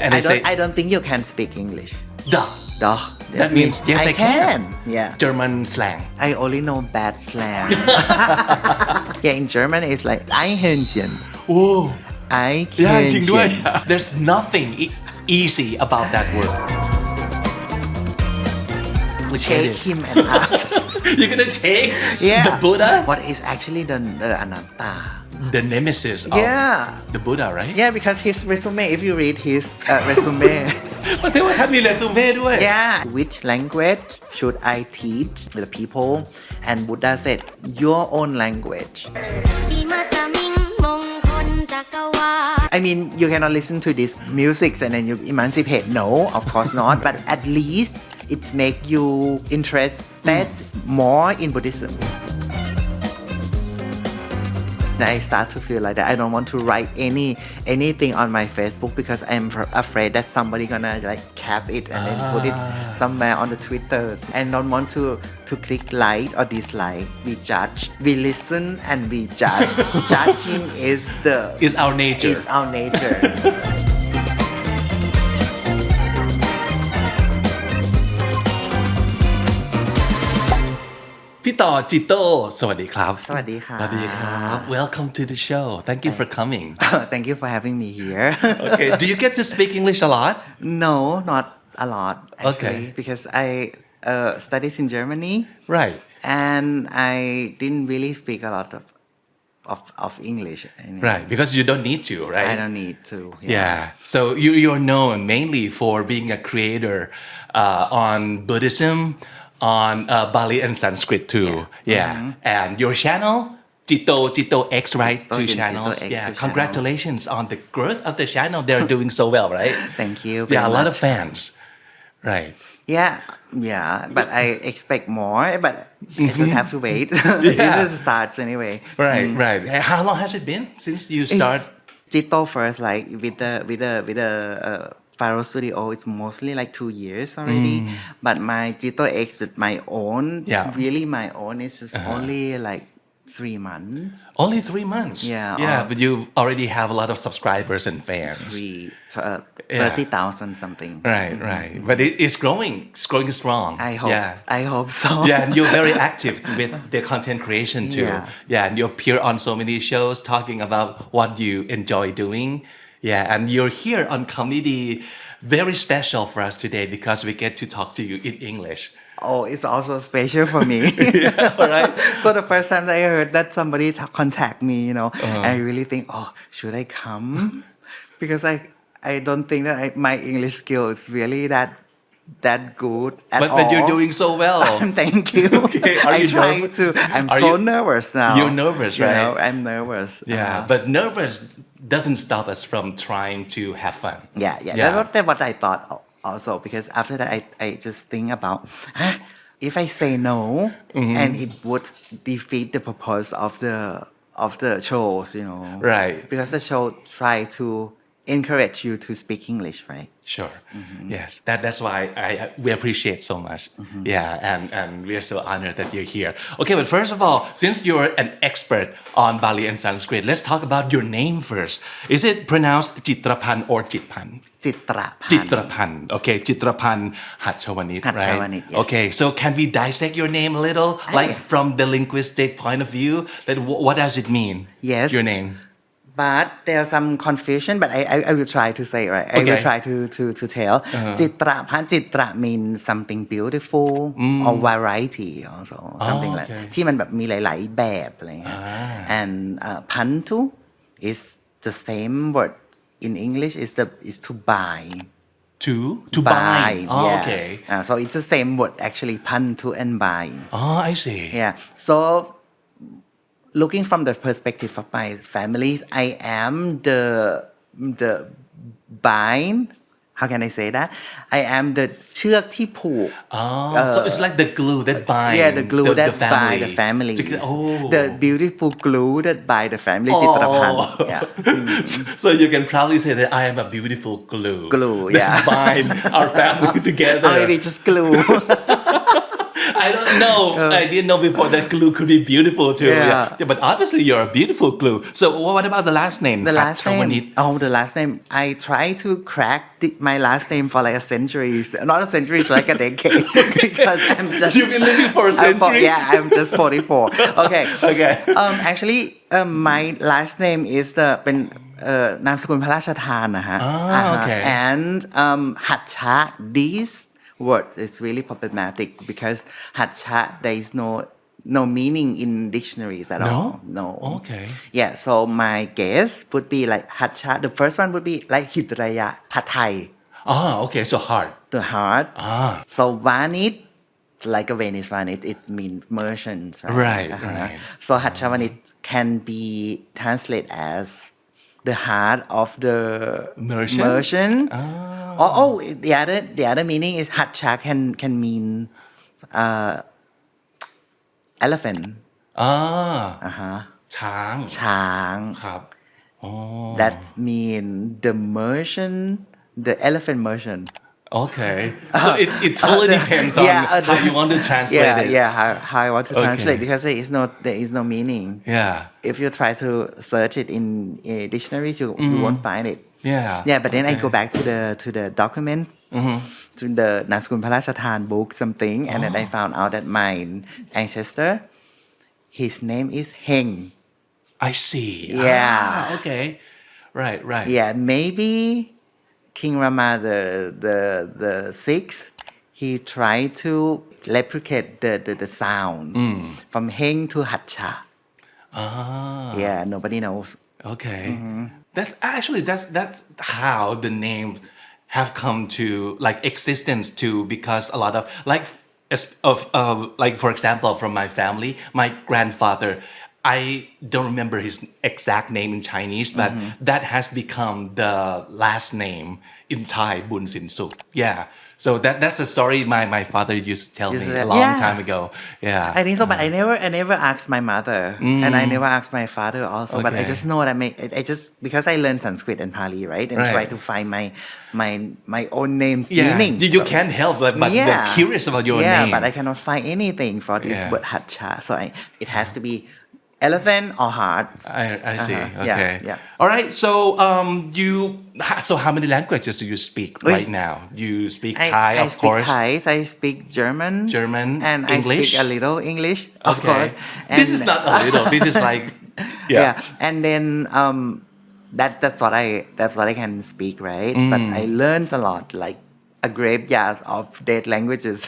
And I say I don't think you can speak English. Doch. Doch. That means yes, I can. Yeah. German slang. I only know bad slang. Yeah, in German it's like Eichhörnchen. Oh. Yeah, จริงด้วย Eichhörnchen. There's nothing easy about that word. Shake him and ask. You're gonna take Yeah. the Buddha, What is actually the anatta? the nemesis of Yeah. the Buddha, right? Yeah, because his resume, if you read his resume, ประเทศว่าท่านมีเรซูเม่ด้วย yeah, which language should I teach the people? And Buddha said, your own language. I mean, you cannot listen to this music and then you emancipate. No, of course not. But at least it make you interested more in Buddhism. I start to feel like that I don't want to write anything on my Facebook because I'm afraid that somebody gonna like cap it and then put it somewhere on the Twitter and don't want to click like or dislike. We judge, we listen and we judge. Judging is our nature. Is our nature. พี่ต่อจิโต้สวัสดีครับ สวัสดีครับ สวัสดีครับ Welcome to the show. Thank you for coming. Thank you for having me here. Okay. Do you get to speak English a lot? No, not a lot actually, Okay. because I studied in Germany. Right. And I didn't really speak a lot of English. Right. Because you don't need to, right? I don't need to. Yeah. So you're known mainly for being a creator on Buddhism, on Bali and Sanskrit too. Yeah. And your channel, JitoX, right? Two channels. JitoX, Yeah. two Congratulations on the growth of the channel. They're doing so well, right? Thank you. Yeah, a very lot of much. fans. Right. Yeah, but I expect more, but I just have to wait. It just starts anyway. Right. How long has it been since you start? Jito first, like with the Faro Studio, it's mostly like 2 years already. But my JitoX with my own, really my own, it's just only like 3 months. Only 3 months. Yeah. But you already have a lot of subscribers and fans. 30,000 something. Right. But it's growing strong. I hope so. Yeah, and you're very active with the content creation too. Yeah, and you appear on so many shows talking about what you enjoy doing. Yeah, and you're here on Comedy. Very special for us today because we get to talk to you in English. Oh, it's also special for me. All right. So the first time I heard that somebody contact me, I really think, oh, should I come? Because I don't think that my English skill is really that good at all. But you're doing so well. Thank you. Okay. Are you nervous? I'm so nervous now. You're nervous, right? I'm nervous. Yeah, but nervous doesn't stop us from trying to have fun. Yeah. That's what I thought also, because after that I just think about if I say no and it would defeat the purpose of the shows, Right. Because the show try to encourage you to speak English, right? Sure. Yes. That's why we appreciate so much. Yeah, and we are so honored that you're here. Okay, but first of all, since you're an expert on Bali and Sanskrit, let's talk about your name first. Is it pronounced Chitrapan or Chitpan? Chitrapan. Okay, Chitrapan Hatchawanit, right? Hatchawanit, yes. Okay, so can we dissect your name a little, like from the linguistic point of view? That what does it mean? Yes. Your name. But there's some confusion, but I will try to say, right? I will try to tell. Chitra means something beautiful or variety also. Something like ที่มันแบบมีหลายๆแบบอะไรเงี้ย And pantu is the same word in English is to buy. To buy. Oh, yeah. Okay. So it's the same word actually, pantu and buy. Oh, I see. Yeah. So looking from the perspective of my families, I am the bind. How can I say that? I am the เชือกที่ผูก So it's like the glue that binds. Yeah, the glue that family. bind the family. Oh. The beautiful glue that bind the family. จิตรพันธ์ Yeah. So you can proudly say that I am a beautiful glue. Glue, that yeah. bind our family together. Or maybe just glue. I I don't know. I didn't know before that glue could be beautiful too. Yeah. But obviously you're a beautiful glue. So what about the last name? The last name. Oh, the last name. I tried to crack my last name for like a century. Not a century, it's like a decade. Because I'm just. You've been living for a century. I'm just 44. Okay. Okay. Actually, my last name is เป็นนามสกุลพระราชทานนะฮะ okay. And หัตถะ this word is really problematic because หัตถะ there is no meaning in dictionaries at all. No. Okay. Yeah, so my guess would be like หัตถะ the first one would be like หิตรยะผัดไทย Okay, so hard. The heart. So vanit like a Venice vanit, it means merchants, right? Right. So หัตถะ vanit can be translated as the heart of the merchant. The other meaning is หัตถะ can mean elephant. ช้าง ครับ That mean the merchant, the elephant merchant. Okay. So it totally depends on how you want to translate it. How I want to translate because there is no meaning. Yeah. If you try to search it in dictionaries, you won't find it. Yeah. But then I go back to the document, to the นามสกุลพระราชทาน book something, and then I found out that my ancestor, his name is Heng. I see. Yeah. Okay. Right. Yeah, maybe King Rama the sixth, he tried to replicate the sound from Heng to Hatcha. Yeah, nobody knows. Okay. That's how the names have come to like existence too, because a lot of like for example from my family, my grandfather, I don't remember his exact name in Chinese, but that has become the last name in Thai, Bun Sin Suk. Yeah. So that's a story my father used to tell me a long time ago. Yeah. I think so, but I never asked my mother, and I never asked my father also. But I just know that I just because I learned Sanskrit and Pali, right, and try to find my own name's meaning. You can't help but they're curious about your name. Yeah, but I cannot find anything for this word Hatcha. So it has to be elephant or heart. I see. Okay. Yeah. All right. So so how many languages do you speak right now? You speak Thai, of course. I speak Thai. I speak German. And English. I speak a little English, of course. And this is not a little. This is like And then that's what I can speak, right? But I learned a lot, like a graveyard of dead languages.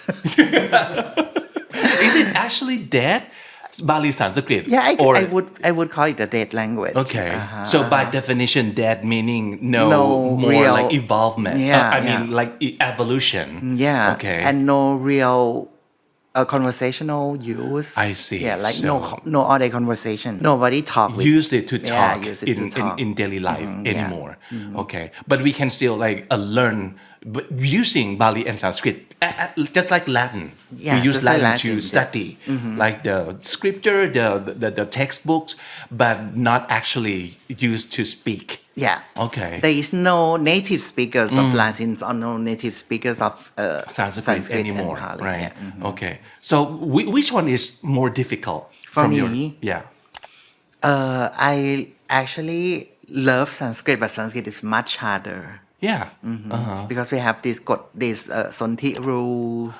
Is it actually dead? Bali Sanskrit? Yeah, I would call it a dead language. Okay. So by definition, dead meaning no more real, like evolvement. I mean like evolution. Yeah. Okay. And no real conversational use. I see. Yeah, like no all-day conversation. Nobody talk with. Use it to talk in daily life anymore. Okay. But we can still like learn using Bali and Sanskrit, just like Latin. We use Latin to study, like the scripture, the textbooks, but not actually used to speak. Yeah. Okay. There is no native speakers of Latin or no native speakers of Sanskrit anymore, Pali. right? Okay. So which one is more difficult for from me? I actually love Sanskrit, but Sanskrit is much harder. Yeah. Because we have this Sonti rule.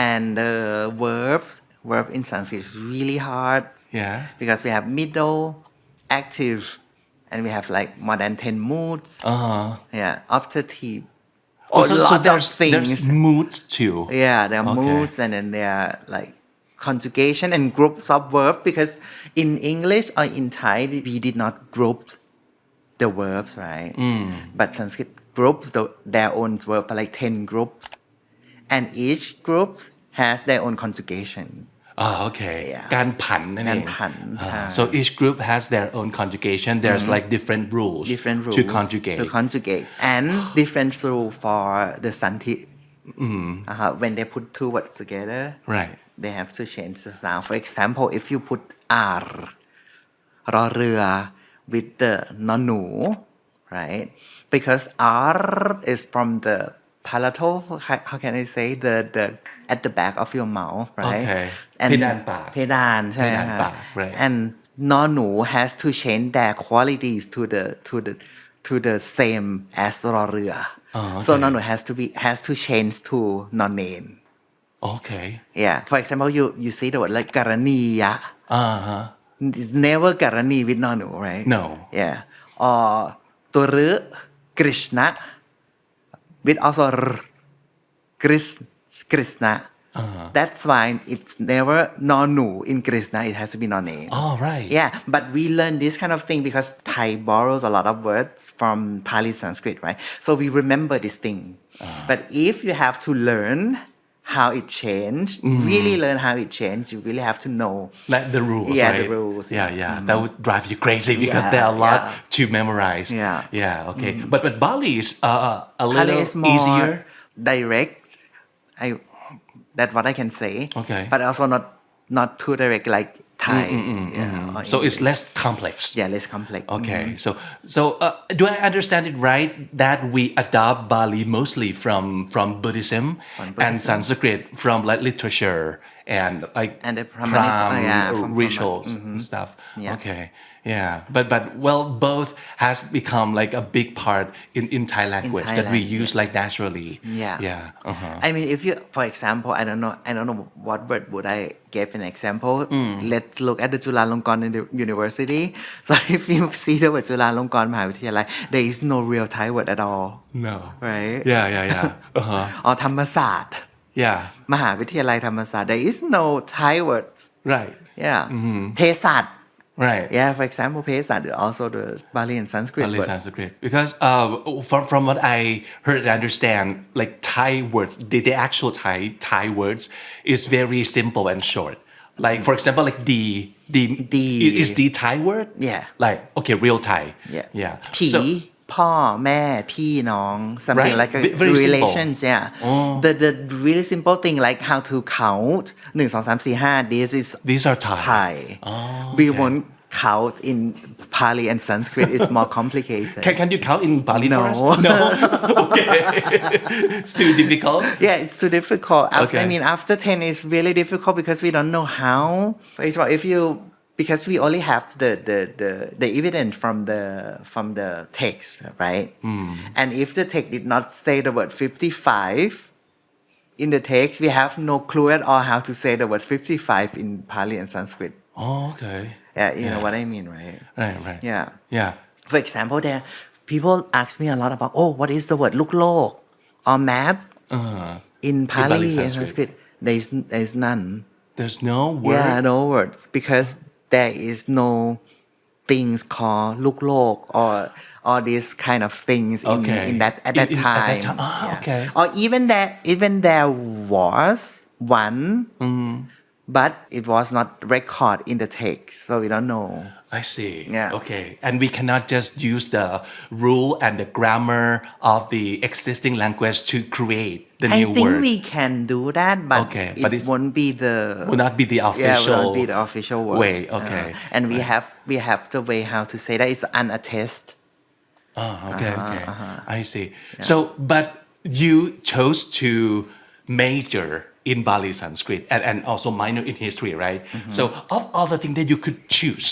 And verb in Sanskrit is really hard. Yeah. Because we have middle, active, and we have like more than 10 moods. Yeah, optative. So there's moods too. Yeah, there are moods, and then there are like conjugation and groups of verb, because in English or in Thai we did not group the verbs, right? But Sanskrit groups their own verb for like 10 groups, and each group has their own conjugation. Okay. การผันนั่นเอง So each group has their own conjugation. There's like different rules to conjugate. And different rule for the Santi. When they put two words together, right, they have to change the sound. For example, if you put R, รอเรือ with the นอหนู right? Because R is from the palatal how can I say the at the back of your mouth right Okay. and เพดานปาก เพดานใช่ไหม เพดาน ฮะ ปาก right. and นอหนู has to change their qualities to the same as รอเรือ okay. so นอหนู has to change to นอนเนน Okay. yeah for example you see the word like กรณียะit's never กรณี with นอหนู right No. yeah or ตัวรึกฤษณะ with also กฤษณะthat's why it's never นอหนู in กฤษณะ it has to be นอเนน Oh, right. yeah but we learn this kind of thing because Thai borrows a lot of words from Pali Sanskrit right so we remember this thing but if you have to learn how it changed really learn how it changed you really have to know Like the rules, yeah right? the rules Yeah. That would drive you crazy because there are a lot to memorize. Yeah. Okay. But Bali is a Pali little is more easier. direct that's what I can say Okay. but also not too direct like Thai or So it's English. less complex. yeah less complex Okay. So do I understand it right that we adopt Bali mostly from Buddhism and Sanskrit from like literature and like And the Brahmanic, from rituals and stuff. Yeah. Okay. Yeah. But well, both has become like a big part in Thai language that we Thailand, use like naturally. Yeah. Uh-huh. I mean, if you, for example, I don't know what word would I give an example. Let's look at the Chulalongkorn University. So if you see the word Chulalongkorn Mahavidyalaya, there is no real Thai word at all. No. Right? Yeah. Uh-huh. Or ธรรมศาสตร์ Yeah. มหาวิทยาลัยธรรมศาสตร์ there is no Thai word. Right. Yeah. เภสัช Right. Yeah, for example, เภสัช also the Bali and Sanskrit Pali word. Sanskrit because from what I heard and understand like Thai words the actual Thai words is very simple and short like for example like the is the Thai word Yeah. like okay real Thai Yeah. ผี so พ่อแม่พี่น้อง something Right. like a Very simple. relations yeah the really simple thing like how to count 1 2 3 4 5 these are Thai Thai we won't count in Pali and Sanskrit it's more complicated can you count in Bali No. for us no okay it's too difficult yeah it's too difficult Okay. I mean after 10 it's really difficult because we don't know how for example if you because we only have the evidence from the text right and if the text did not say the word 55 in the text we have no clue at all how to say the word 55 in Pali and Sanskrit oh okay yeah you know what I mean right right yeah for example there people ask me a lot about oh what is the word ลูกโลก or map in Pali Bali and Sanskrit. Sanskrit there is none there's no word yeah no words because there is no things called ลูกโลกor these kind of things Okay. in that at that At that time time. Ah, Yeah. okay. or even there was one but it was not recorded in the text so we don't know I see. Yeah. Okay. And we cannot just use the rule and the grammar of the existing language to create the I new think word. we can do that but Okay, it but it's- won't be the Will not be the official will not be the official words. way. Okay. And we have the way how to say that it's unattested Oh, okay. I see. So, but you chose to major in Bali Sanskrit and also minor in history, right? So, of all the things that you could choose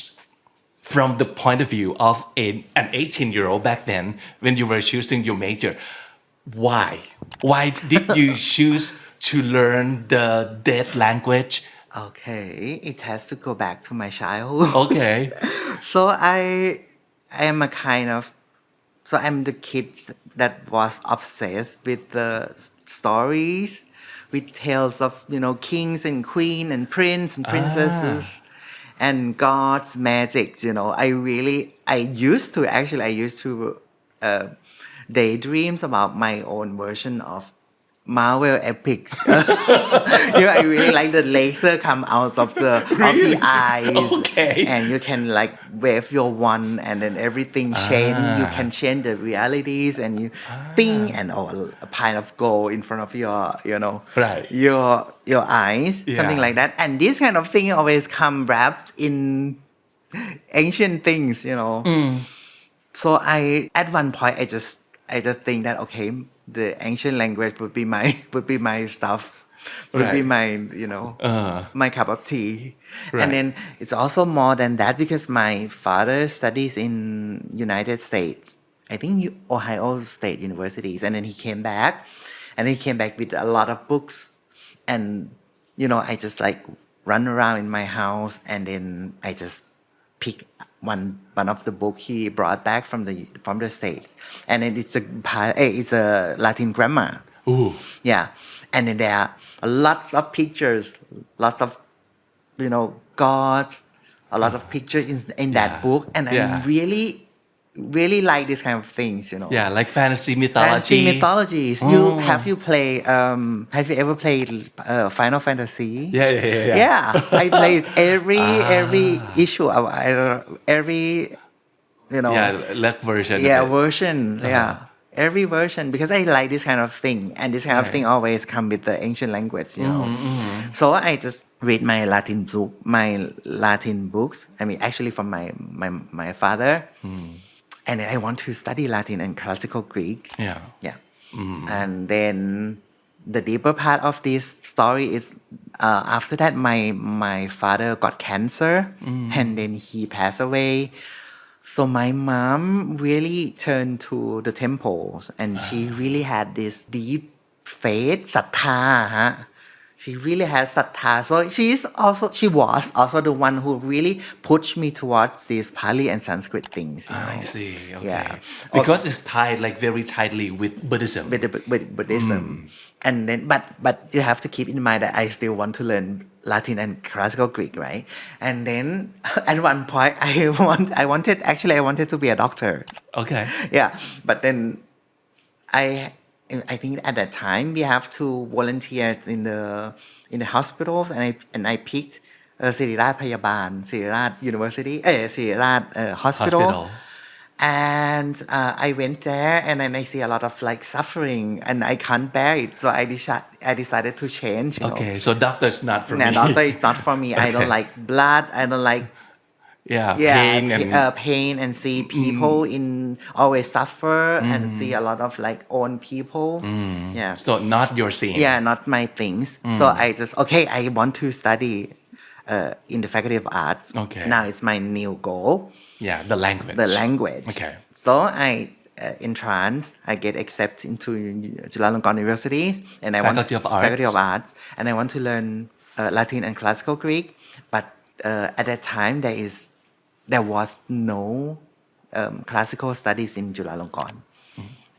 from the point of view of an 18-year-old back then when you were choosing your major, why? Why did you choose to learn the dead language? Okay, it has to go back to my childhood. Okay. So I am a kind of so I'm the kid that was obsessed with the stories, with tales of kings and queen and prince and princesses, and gods, magic. I used to daydreams about my own version of Marvel epics. I really like the laser come out of the eyes, Okay. and you can like wave your wand, and then everything change. You can change the realities, and you ping, and a pile of gold in front of your, Right. your eyes, something Yeah. like that. And this kind of thing always come wrapped in ancient things. So at one point I just think that okay, the ancient language would be my stuff, would be my my cup of tea. And then it's also more than that because my father studies in United States. I think Ohio State Universities, and then he came back with a lot of books, and I just like run around in my house, and then I just pick one of the book he brought back from the States, and then it's a Latin grammar. Ooh. Yeah, and then there are lots of pictures, lots of gods, a lot of pictures in that book, and I really like this kind of things. Yeah, like fantasy mythology. Fantasy mythologies. Have you ever played Final Fantasy? Yeah. I played every issue of every like version. Version. Every version, because I like this kind of thing, and this kind of thing always come with the ancient language. So I just read my Latin books. I mean, actually from my father. And then I want to study Latin and classical Greek. Yeah. And then the deeper part of this story is after that my father got cancer, and then he passed away. So my mom really turned to the temples, and she really had this deep faith, ศรัทธา She really has sattha. So she was also the one who really pushed me towards these Pali and Sanskrit things. I see. Okay. Yeah. Because it's tied like very tightly with Buddhism. With Buddhism. And then, but you have to keep in mind that I still want to learn Latin and classical Greek, right? And then at one point, I wanted to be a doctor. Okay. Yeah. But then I think at that time we have to volunteer in the hospitals, and I picked Sirirat Payabal, Sirirat University, Sirirat Hospital. And I went there, and then I see a lot of like suffering, and I can't bear it. So I decided to change. Okay, so doctor is not for me. Doctor is not for me. I don't like blood. I don't like pain and see people always suffer and see a lot of like own people. Yeah. So not your scene. Yeah, not my things. So I just I want to study in the Faculty of Arts. Okay. Now it's my new goal. Yeah, the language. Okay. So entrance, I get accepted into Chulalongkorn University, and Faculty of Arts, and I want to learn Latin and classical Greek. But at that time, there was no classical studies in Chulalongkorn.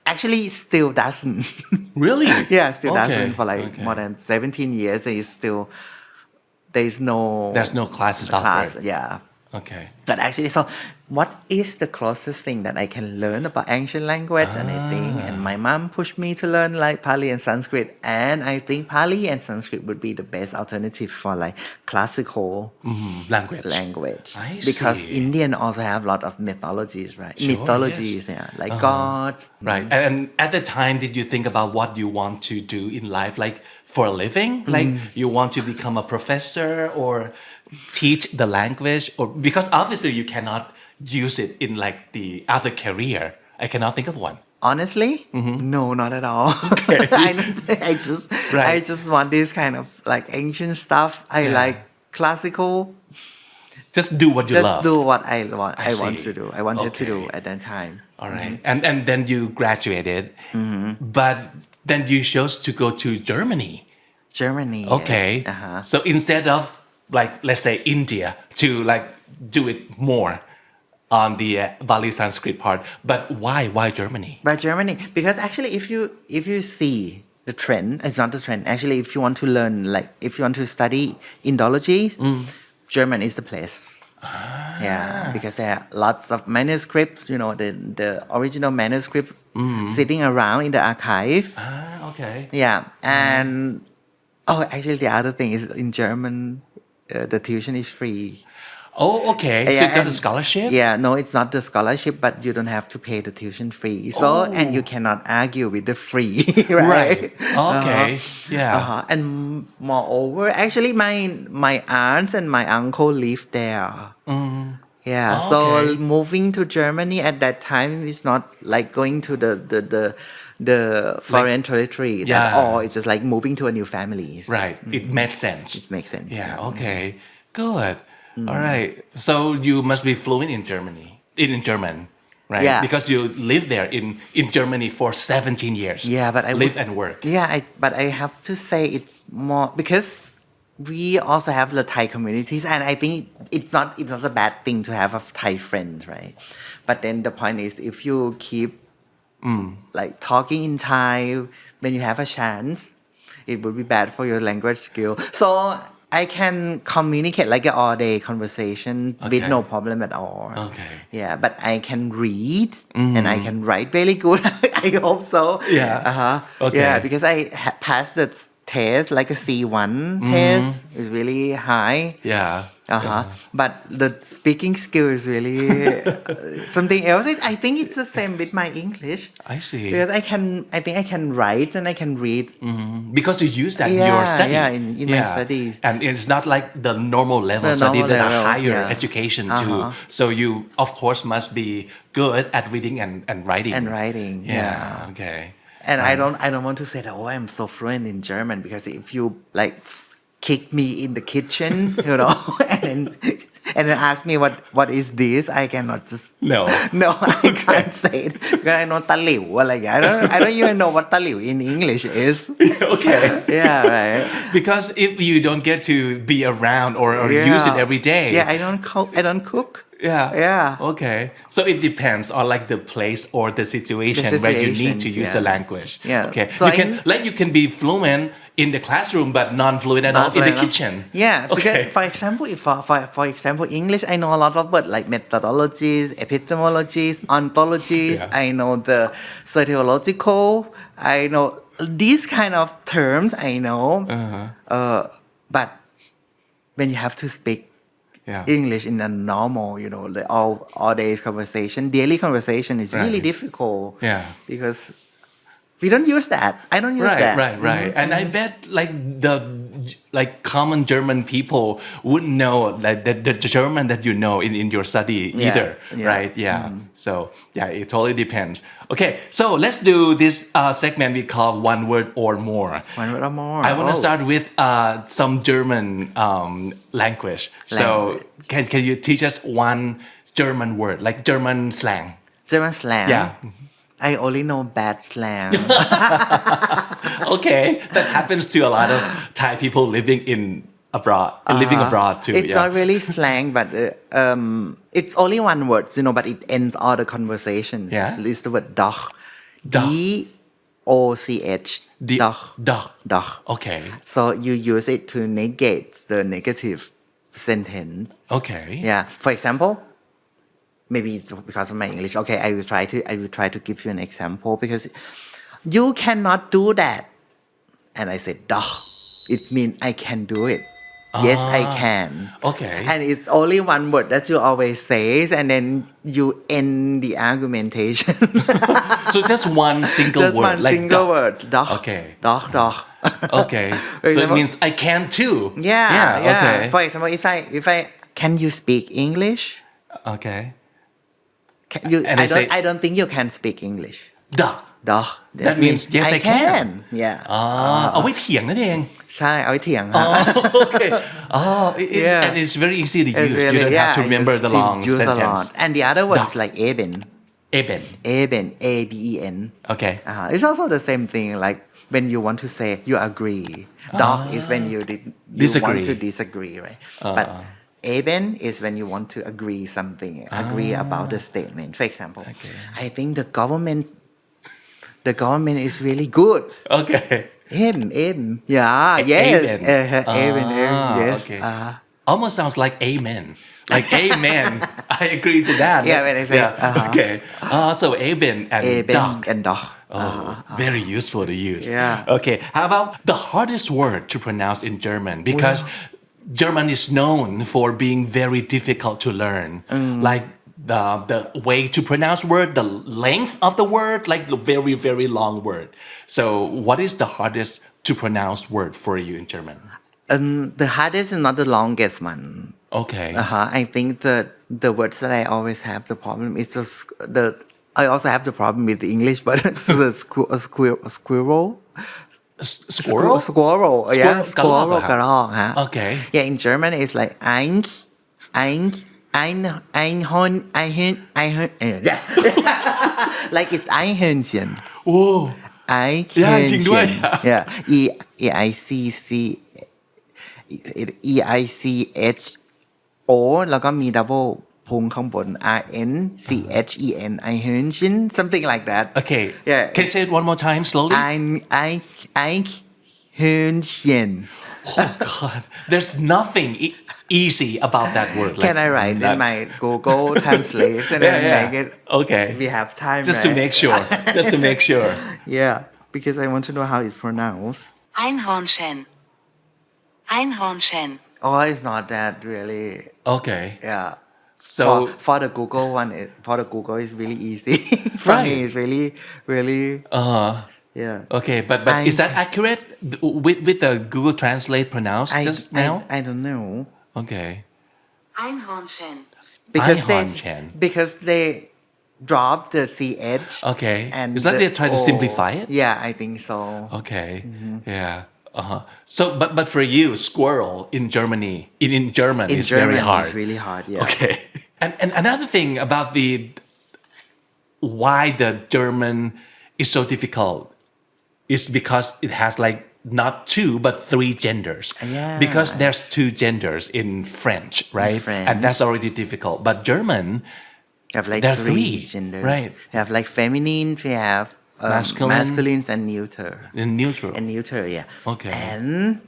Actually, still doesn't. Really? Yeah, still doesn't for more than 17 years. There's no classes offered. Yeah. Okay. But actually, so what is the closest thing that I can learn about ancient language? And my mom pushed me to learn like Pali and Sanskrit, and I think Pali and Sanskrit would be the best alternative for like classical language. I because see. Indian also have a lot of mythologies, right? Like gods. Right. And at the time, did you think about what you want to do in life, like for a living? Like you want to become a professor or teach the language, or because obviously you cannot use it in like the other career. I cannot think of one. Honestly, no, not at all. Okay. I just want this kind of like ancient stuff. I like classical. Just do what you love. Just do what I want. I want to do. I wanted to do at that time. All right. And then you graduated, but then you chose to go to Germany. Okay. Yes. So instead of like, let's say India, to like do it more on the Bali Sanskrit part, but why Germany? Why Germany? Because actually, if you see the trend, it's not the trend. Actually, if you want to learn, like if you want to study Indology, German is the place. Yeah, because there are lots of manuscripts, the original manuscript sitting around in the archive. Okay. Yeah, and actually the other thing is in German, the tuition is free. Oh, okay. So you got a scholarship? Yeah, no, it's not the scholarship, but you don't have to pay the tuition free. So, and you cannot argue with the free, right? Okay. Yeah. And moreover, actually, my aunts and my uncle live there. Yeah. So moving to Germany at that time is not like going to the foreign territory that Yeah. or it's just like moving to a new family. Right. It makes sense. It makes sense. Yeah. Okay. Good. All right. So you must be fluent in German, right? Yeah. Because you live there in Germany for 17 years. Yeah, but I live and work. but I have to say it's more because we also have the Thai communities, and I think it's not a bad thing to have a Thai friend, right? But then the point is, if you keep like talking in Thai when you have a chance, it would be bad for your language skill. So I can communicate like an all-day conversation with Okay. no problem at all. Okay. Yeah, but I can read and I can write very good. I hope so. Yeah. Okay. Yeah, because I passed the test like a C1 test. It's really high. Yeah. But the speaking skill is really something else. I think it's the same with my English. I see. Because I think I can write and I can read. Because you use that in Yeah, your study. yeah, in my studies. And it's not like the normal level The study, normal the level, higher yeah. education too. So you, of course, must be good at reading and writing. And writing, yeah. Okay. And I don't want to say that, oh, I'm so fluent in German, because if you like kick me in the kitchen, you know, and then ask me what is this, I cannot just No. I can't say it because I know ตะหลิวอะไรอย่างเงี้ย I don't even know what ตะหลิว in English is. Okay. Yeah, right. Because if you don't get to be around or use it every day. Yeah, I don't cook. Yeah. Okay. So it depends on like the place or the situation where you need to use the language. Yeah. Okay. So you can be fluent in the classroom but non-fluent at all in the kitchen. Yeah. Okay. Because for example, for example, English, I know a lot of words like methodologies, epistemologies, ontologies. Yeah. I know the sociological. I know these kind of terms. I know. But when you have to speak English in a normal, you know, the all days conversation, daily conversation is really difficult. Yeah. Because we don't use that. I don't use that. Right. And I bet the common German people wouldn't know like the German that you know in your study either. Right? Yeah. So it totally depends. Okay, so let's do this segment we call one word or more. One word or more. I want to start with some German language. So can you teach us one German word, like German slang? German slang? Yeah. I only know bad slang. Okay, that happens to a lot of Thai people living abroad too. It's not really slang, but it's only one word, you know, but it ends all the conversations. Yeah. It's the word doch. D-O-C-H. Doch. Okay. So you use it to negate the negative sentence. Okay. Yeah. For example, maybe it's because of my English. Okay, I will try to give you an example, because you cannot do that. And I said, doch. It means I can do it. Yes, I can. Okay. And it's only one word that you always say, and then you end the argumentation. So just one single Just word. one like single doch. word. Doch. Okay. Doch. Okay. So it means I can too. Yeah. Okay. For example, if I can you speak English? Okay. I don't think you can speak English. Doch. That means yes, I can. Yeah. เอาไว้เถียงนั่นเอง ใช่เอาไว้เถียง Okay. And it's very easy to use. You don't have to remember the long sentence. And the other one is like eben. Eben. A-B-E-N. Okay. It's also the same thing, like when you want to say you agree. Dog is when you want to disagree, right? But eben is when you want to agree something, agree about the statement. For example, I think the government is really good. Okay. Eben. Yeah. Yes. Eben. Yes. Okay. Almost sounds like amen. Like amen. I agree to that. Yeah, when I say Okay. So amen and dog. And dog. Very useful to use. Yeah. Okay. How about the hardest word to pronounce in German? Because German is known for being very difficult to learn. Like the way to pronounce word, the length of the word, like the very, very long word. So what is the hardest to pronounce word for you in German? The hardest is not the longest one. Okay. I think the words that I always have the problem is just I also have the problem with the English, but it's a squirrel. Squirrel? Squirrel. Yeah, Squirrel กระรอกฮะ Okay. Yeah, in German it's like yeah. Like it's Eichhörnchen. โอ้ ยากจริงด้วย Eichhörnchen. Yeah. EICHO แล้วก็มี double พุงข้างบน RNCHEN Eichhörnchen something like that. Okay. Yeah. Can you say it one more time slowly? Eichhörnchen. Oh God. There's nothing easy about that word. Can I write in my Google Translate and then make it? Okay. We have time, Just right? to make sure. Just to make sure. Yeah, because I want to know how it's pronounced. Einhornchen. Einhornchen. Oh, it's not that really. Okay. Yeah. So for the Google one, for the Google is really easy. For me, it's really. Yeah. Okay, but is that accurate with the Google Translate pronounced just now? I don't know. Okay. Einhornchen. Because they drop the ch. Okay. And Is that they try to simplify it? Yeah, I think so. Okay. Yeah. So, but for you, squirrel in Germany, in German, In is German, very hard. it's really hard. Yeah. Okay. And another thing about why the German is so difficult is because it has like not two but three genders. Yeah. Because there's two genders in French, right? French. And that's already difficult. But German, We have like there are three three, genders. right? We have like feminine, we have masculine and neuter. in neutral. And neuter, yeah. Okay. And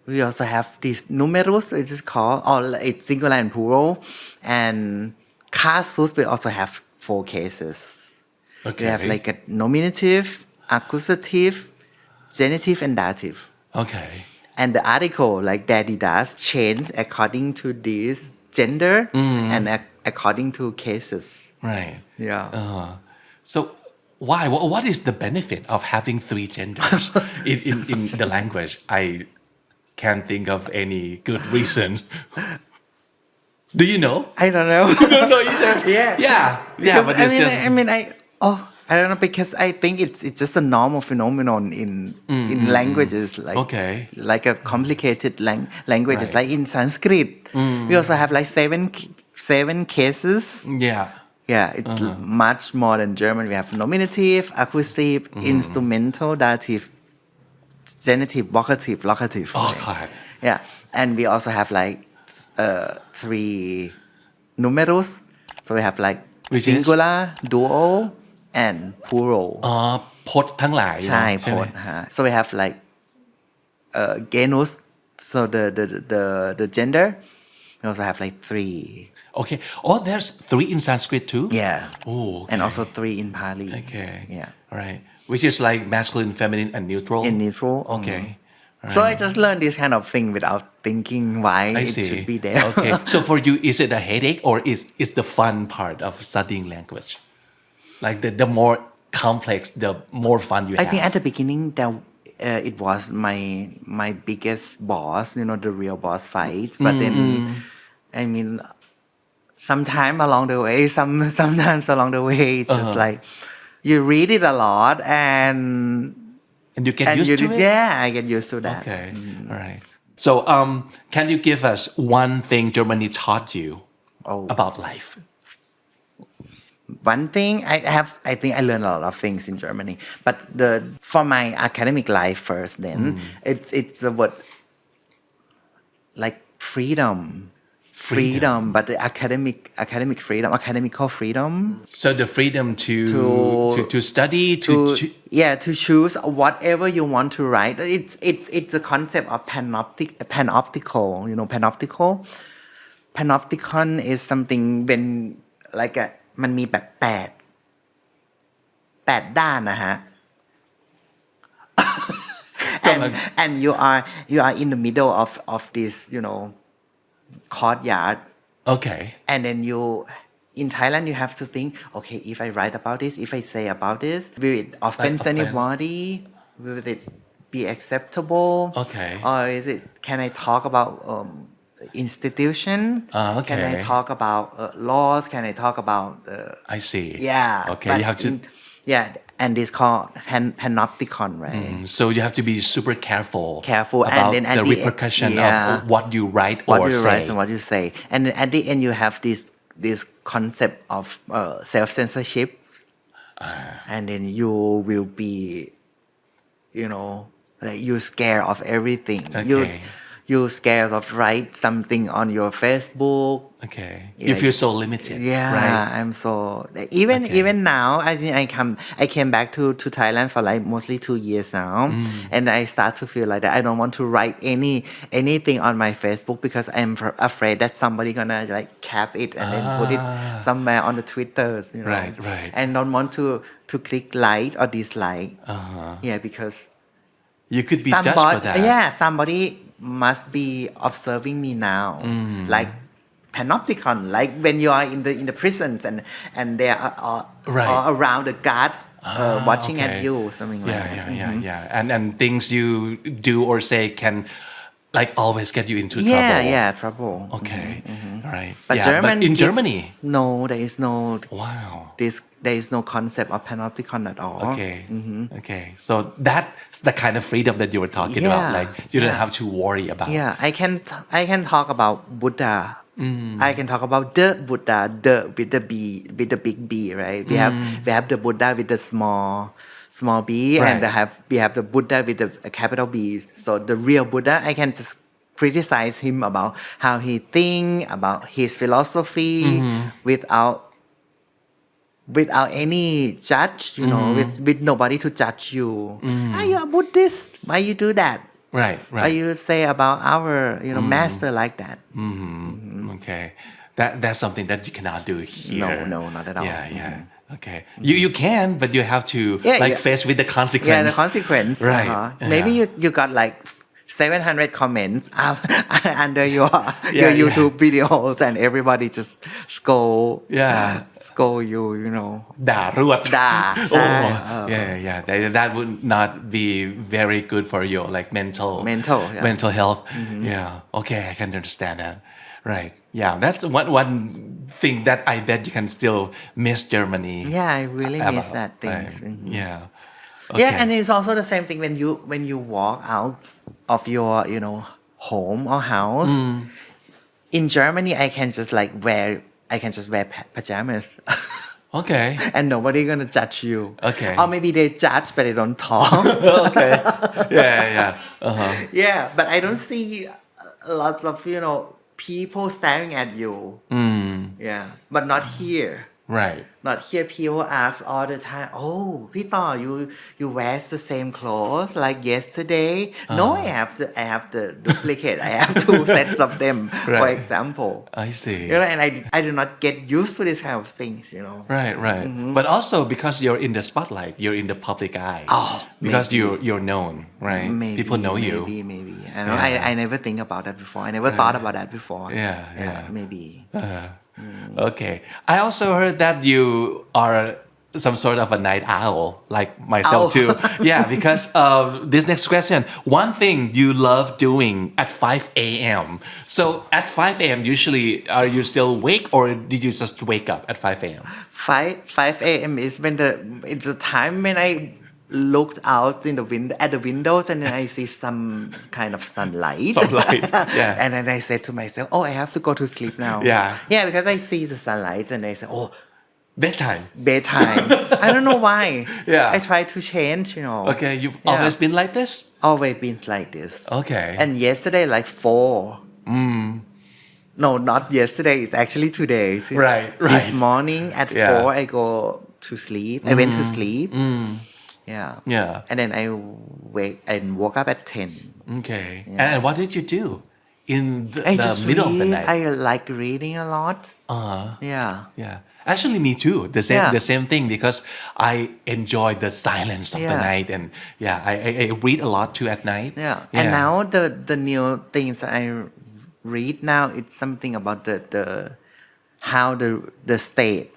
we also have this numerus, which is called, or it's singular and plural. And casus, we also have 4 cases. Okay. We have like a nominative, accusative, genitive, and dative. Okay. And the article, like daddy does, change according to this gender and according to cases. Right. Yeah. So why? What is the benefit of having 3 genders in the language? I can't think of any good reason. Do you know? I don't know. You don't know either. Yeah. Yeah. But it's just. I don't know because I think it's just a normal phenomenon in languages like a complicated languages Right. like in Sanskrit. We also have like seven cases. Yeah. Yeah, it's much more than German. We have nominative, accusative, instrumental, dative, genitive, vocative, locative. Oh God. Yeah, and we also have like 3 numerals. So we have like Which is? singular, dual, and plural. พจน์ทั้งหลาย ใช่ ใช่ไหม พจน์ฮะ So we have like genus. So the gender. We also have like 3. Okay. Oh, there's 3 in Sanskrit too? Yeah. Oh, okay. And also 3 in Pali. Okay. Yeah. All right. Which is like masculine, feminine, and neutral? In neutral. Okay. All So right. I just learned this kind of thing without thinking why I it see. should be there. Okay. So for you, is it a headache or is the fun part of studying language? Like the more complex, the more fun you I have. think at the beginning that it was my biggest boss, the real boss fights. But then, I mean, sometimes along the way, sometimes along the way, it's just like you read it a lot and you get used to it? Yeah, I get used to that. Okay. All right. So, can you give us one thing Germany taught you about life? One thing I think I learned a lot of things in Germany, but for my academic life first, then it's a word like freedom, but the academic freedom, academical freedom. So the freedom to study, to choose whatever you want to write. It's a concept of panoptical. Panopticon is something when like มันมีแบบ8ด้านนะฮะ and you are in the middle of this courtyard. Okay. And then in Thailand you have to think, okay, if I write about this, if I say about this, will it offend anybody? Will it be acceptable? Okay. Or can I talk about institution. Okay. Can I talk about laws? Can I talk about I see. yeah. Okay, but you have to. and this called panopticon, right? So you have to be super careful. Careful, about and then at the the repercussion yeah, of what you write what or you say. write and what you say, and then at the end you have this concept of self censorship, and then you will be, like you scared of everything. Okay. You scared of write something on your Facebook. Okay. Yeah. You feel so limited. Yeah, Right. I'm so even now. I think I came back to Thailand for like mostly 2 years now, and I start to feel like that I don't want to write anything on my Facebook because I'm afraid that somebody gonna like cap it and then put it somewhere on the Twitters. Right, right. And don't want to click like or dislike. Yeah, because You could be judged for that. Somebody must be observing me now, like panopticon, like when you are in the prisons and they are Right. all around the guards watching at okay. you, something like that. Yeah. And things you do or say can like always get you into trouble. Trouble. Okay. Right. But But in Germany. no, there is no Wow. there is no concept of panopticon at all. Okay. So that's the kind of freedom that you were talking about. Like you don't have to worry about. Yeah, I can talk about Buddha. I can talk about the Buddha, the with the B, with the big B, right? We have the Buddha with the small b, Right. and we have the Buddha with the capital B. So the real Buddha, I can just criticize him about how he think, about his philosophy, without any judge, with nobody to judge you. You are Buddhist. Why you do that? Right. Why you say about our master like that? Okay. That's something that you cannot do here. No, not at all. Yeah. Okay. You can, but you have to face with the consequence. Yeah, the consequence. Right. Maybe you got like 700 comments under your YouTube videos, and everybody just scold you, ด่ารวด ด่า That would not be very good for your like mental health. Yeah. Okay, I can understand that. Right. Yeah, that's one thing that I bet you can still miss Germany. Yeah, I really miss that thing. Right. Yeah. Yeah, and it's also the same thing when you walk out of your home or house. In Germany, I can just wear pajamas. Okay. And nobody gonna judge you. Okay. Or maybe they judge but they don't talk. Okay. Yeah. Yeah, but I don't see lots of people staring at you. Yeah, but not here. Right. Not here. People ask all the time, "Oh, พี่ต่อ you wear the same clothes like yesterday?" No, I have the duplicate. I have 2 sets of them, for example. I see. And I do not get used to this kind of things. Right. But also because you're in the spotlight, you're in the public eye. Because you're known, right? Maybe, people know you. Maybe. I never think about that before. I never thought about that before. Yeah. Maybe. Okay. I also heard that you are some sort of a night owl, like myself too. Yeah, because this next question, one thing you love doing at 5 a.m. So at 5 a.m. usually, are you still awake or did you just wake up at 5 a.m.? 5 a.m. is it's the time when I looked out in the window at the windows and then I see some kind of sunlight. Yeah. And then I said to myself, "Oh, I have to go to sleep now." Yeah, because I see the sunlight and I say, "Oh, bedtime." I don't know why. Yeah. I try to change. Okay, you've always been like this? Always been like this. Okay. And yesterday like 4. No, not yesterday. It's actually today. Right. This morning at 4 I go to sleep. I went to sleep. Yeah. And then I woke up at 10. Okay. And what did you do in the middle of the night? I like reading a lot. Yeah. Actually, me too. The same thing because I enjoy the silence of the night, and I read a lot too at night. Yeah. And now the new things that I read now, it's something about the how the state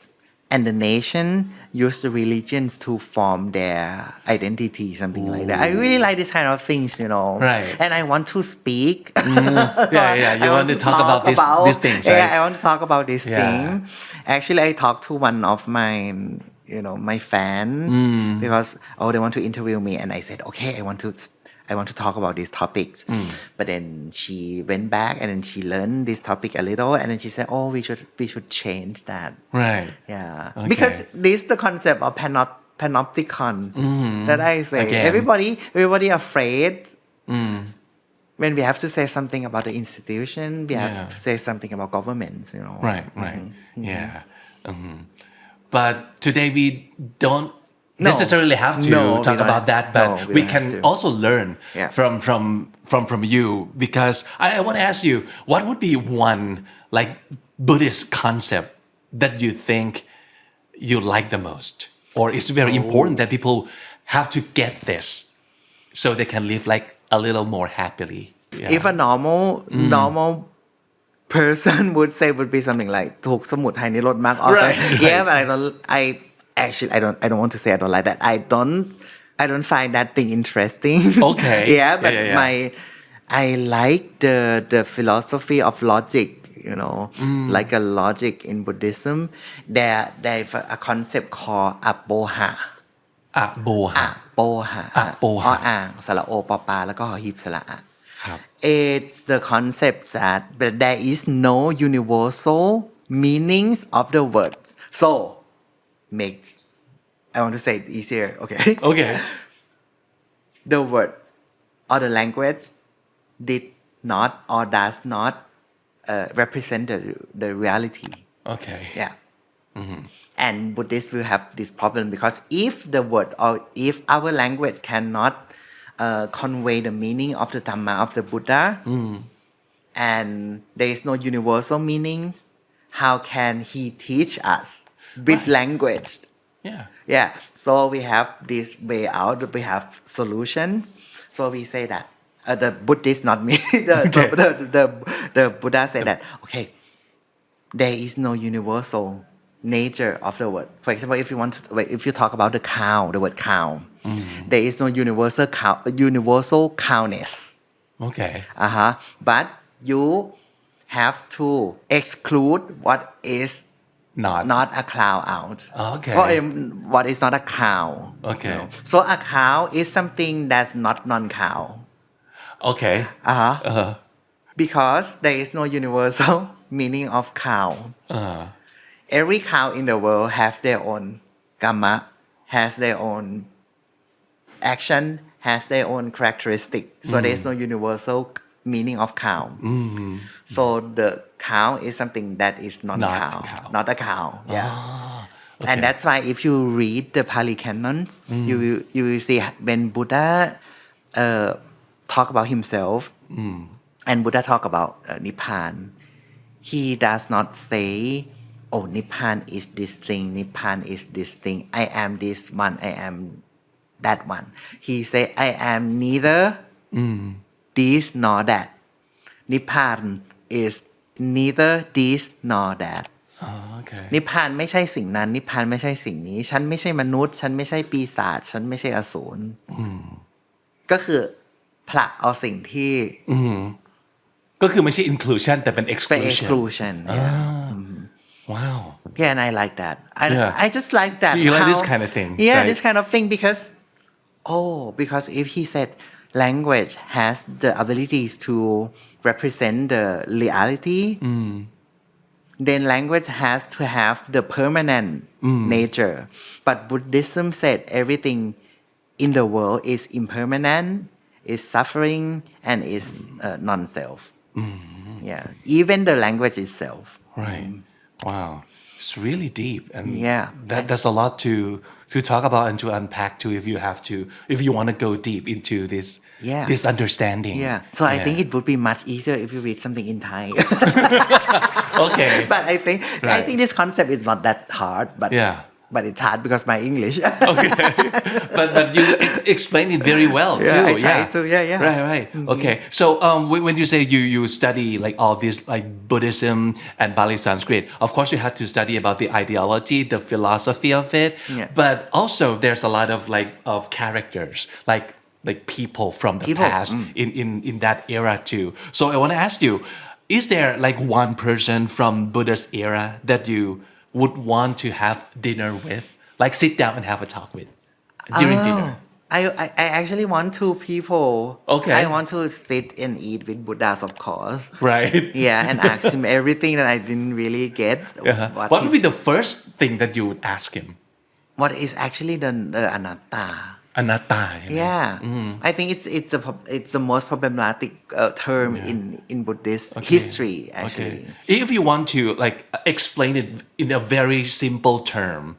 and the nation use the religions to form their identity, something like that. I really like this kind of things, Right. And I want to speak. Yeah. You want to talk about these things, right? Yeah, I want to talk about this Yeah. thing. Actually, I talked to one of my my fans because they want to interview me, and I said, okay, I want to talk about these topics. But then she went back and then she learned this topic a little, and then she said, oh, we should change that. Right. Yeah. Okay. Because this is the concept of panopticon that I say. Again. Everybody afraid when we have to say something about the institution, we have to say something about governments, Right. Yeah. But today we don't necessarily have to talk about that, but we can also learn from you, because I want to ask you, what would be one like Buddhist concept that you think you like the most, or it's very important that people have to get this so they can live like a little more happily? If a normal person would say would be something like ถูกสมุทัยนิโรธมรรค Right. Yeah, but I don't want to say I don't like that. I don't find that thing interesting. Okay. Yeah, but Yeah. I like the philosophy of logic, like a logic in Buddhism. There's a concept called apoha. Apoha. Apoha. ออ่างสระโอปอปาแล้วก็หอหีบสระอะ ครับ It's the concept that there is no universal meanings of the words. So I want to say it easier. Okay. The words or the language did not or does not represent the reality. Okay. Yeah. And Buddhists will have this problem because if the word or if our language cannot convey the meaning of the Dhamma of the Buddha, and there is no universal meanings, how can he teach us with language? Yeah. So we have this way out. We have solutions. So we say that the Buddhist, not me. The Buddha said that there is no universal nature of the word. For example, if you talk about the word cow, there is no universal cowness. Okay. But you have to exclude what is not a cow out. Okay. What is not a cow. Okay. So a cow is something that's not non-cow. Okay. Because there is no universal meaning of cow. Every cow in the world have their own karma, has their own action, has their own characteristic. So there is no universal meaning of cow. So the cow is something that is not a cow. Yeah. And that's why if you read the Pali canons, you will see when Buddha talk about himself, and Buddha talk about Nibbana, he does not say, oh, Nibbana is this thing, Nibbana is this thing, I am this one, I am that one. He say, I am neither this nor that. Nibbana is neither this nor that. Okay. นิพพานไม่ใช่สิ่งนั้นนิพพานไม่ใช่สิ่งนี้ฉันไม่ใช่มนุษย์ฉันไม่ใช่ปีศาจฉันไม่ใช่อสูรก็คือผลักเอาสิ่งที่ก็คือไม่ใช่ inclusion แต่เป็น เป็น exclusion. exclusion. Wow. Yeah, and I like that. I just like that. You like this kind of thing, Yeah, right? this kind of thing because if he said language has the abilities to represent the reality, then language has to have the permanent nature. But Buddhism said everything in the world is impermanent, is suffering, and is non-self. Yeah, even the language itself. Right. Wow. It's really deep, and Yeah. that's a lot to talk about and to unpack too. If you want to go deep into this understanding. Yeah. So I think it would be much easier if you read something in Thai. Okay. But I think this concept is not that hard. But but it's hard because my English. Okay, but you explain it very well too. I try to. Yeah. Right. Okay. So when you say you study like all this like Buddhism and Bali Sanskrit, of course you have to study about the ideology, the philosophy of it. Yeah. But also there's a lot of like of characters like people from the past in that era too. So I want to ask you, is there like one person from Buddha's era that you would want to have dinner with, like sit down and have a talk with during dinner? I actually want two people. Okay. I want to sit and eat with Buddhas, of course. Right. Yeah, and ask him everything that I didn't really get. What would be the first thing that you would ask him? What is actually the anatta? Anatta. Yeah, I think it's the most problematic term in Buddhist history. Actually, If you want to like explain it in a very simple term,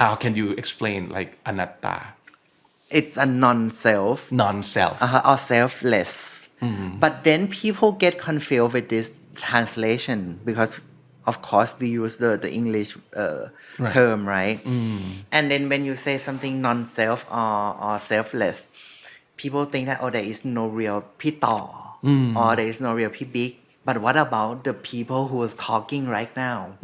how can you explain like anatta? it's a non-self. Non-self. Or selfless. But then people get confused with this translation because, of course, we use the English term, right? And then when you say something non-self or selfless, people think that there is no real Pito or there is no real Pibik. But what about the people who is talking right now?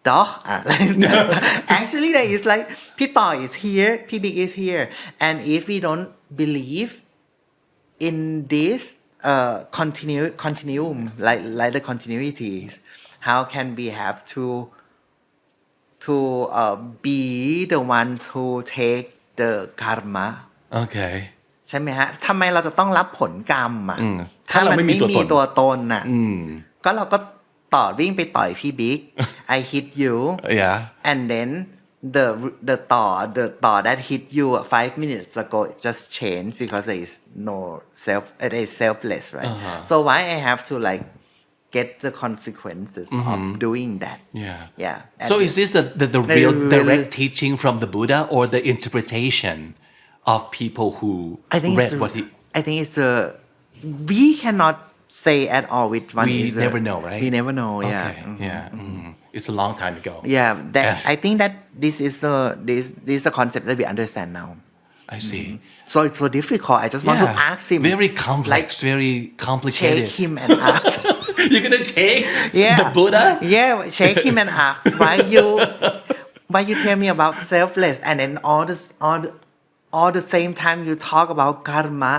Actually, there is like Pito is here, Pibik is here, and if we don't believe in this continuum, like the continuities, how can we have to be the ones who take the karma? Okay. ใช่ไหมฮะทำไมเราจะต้องรับผลกรรมอ่ะ ถ้าเราไม่มีตัวตน อ่ะก็เราก็วิ่งไปต่อยพี่บิ๊ก I hit you Yeah. and then theต่อthat hit you 5 minutes ago just changed because there is no there is selfless, right? So why I have to like get the consequences of doing that? Yeah. So is this the real direct teaching from the Buddha or the interpretation of people who read what he? I think it's we cannot say at all which one We is never know, right? We never know. Okay. It's a long time ago. Yeah. I think that this is a concept that we understand now. I see. So it's so difficult. I just want to ask him. Very complex, very complicated. Shake him and ask. You're gonna take the Buddha? Yeah, shake him and ask why you tell me about selfless and then all the same time you talk about karma.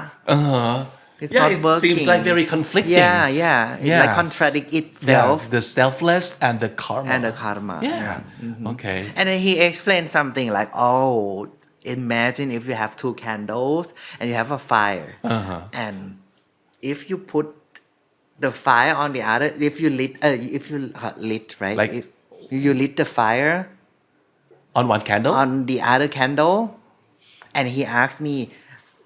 It's not it working. Seems like very conflicting. Yeah. It like contradict itself. Yeah, the selfless and the karma. Yeah. Okay. And then he explained something like, imagine if you have 2 candles and you have a fire. And if you put the fire on the other, if you lit, right? Like if you lit the fire on one candle? On the other candle, and he asked me,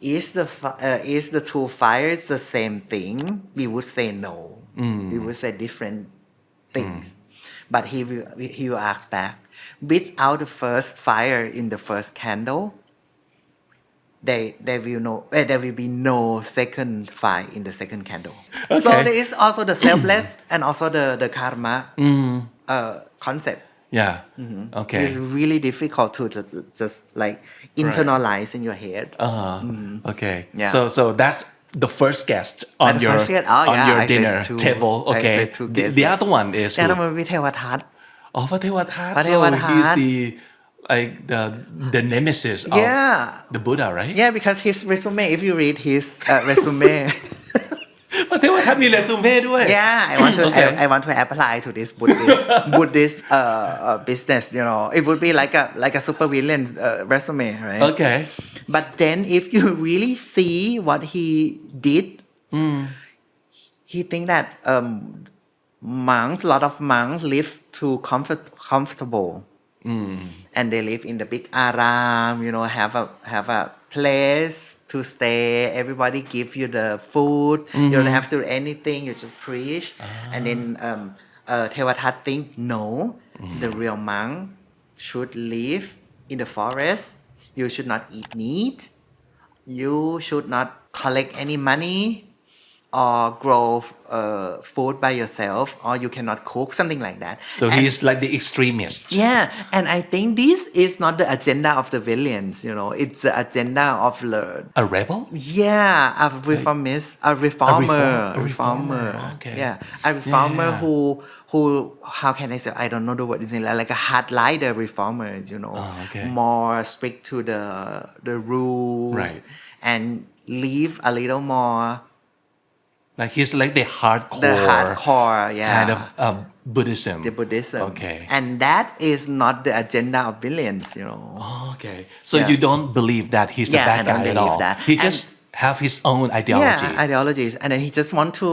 is the 2 fires the same thing? We would say no. We would say different things. But he will ask back, without the first fire in the first candle, there will be no second fire in the second candle. Okay. So there is also the selfless and also the karma concept. Yeah. Okay. It's really difficult to just like internalize in your head. Okay. Yeah. So that's the first guest on your dinner table. Okay. The other one is แต่เราเป็นเทวทัต พระเทวทัต So he's the nemesis of the Buddha, right? Yeah, because his resume, if you read his resume. พระเทวทัตมีเรซูเม่ด้วย Yeah, I want to apply to this Buddhist business. It would be like a supervillain resume, right? Okay. But then, if you really see what he did, he think that a lot of monks live too comfortable, and they live in the big aram. Have a place to stay. Everybody give you the food. You don't have to do anything. You just preach. And then Thevatat think no, the real monk should live in the forest. You should not eat meat. You should not collect any money. or grow food by yourself or you cannot cook something like that So he's like the extremist. Yeah, and I think this is not the agenda of the villains, it's the agenda of the A rebel? yeah, a reformist, a reformer, a reformer. Okay. yeah, a reformer Yeah. who how can I say I don't know the word is like a hardliner reformers, okay. more strict to the rules Right. and leave a little more Like he's like the hardcore, yeah, kind of Buddhism. the Buddhism. Okay. And that is not the agenda of villains, Okay. So Yeah. you don't believe that he's a Yeah, bad I don't guy at believe all. that. He And- just have his own ideology. Yeah, ideologies, and then he just want to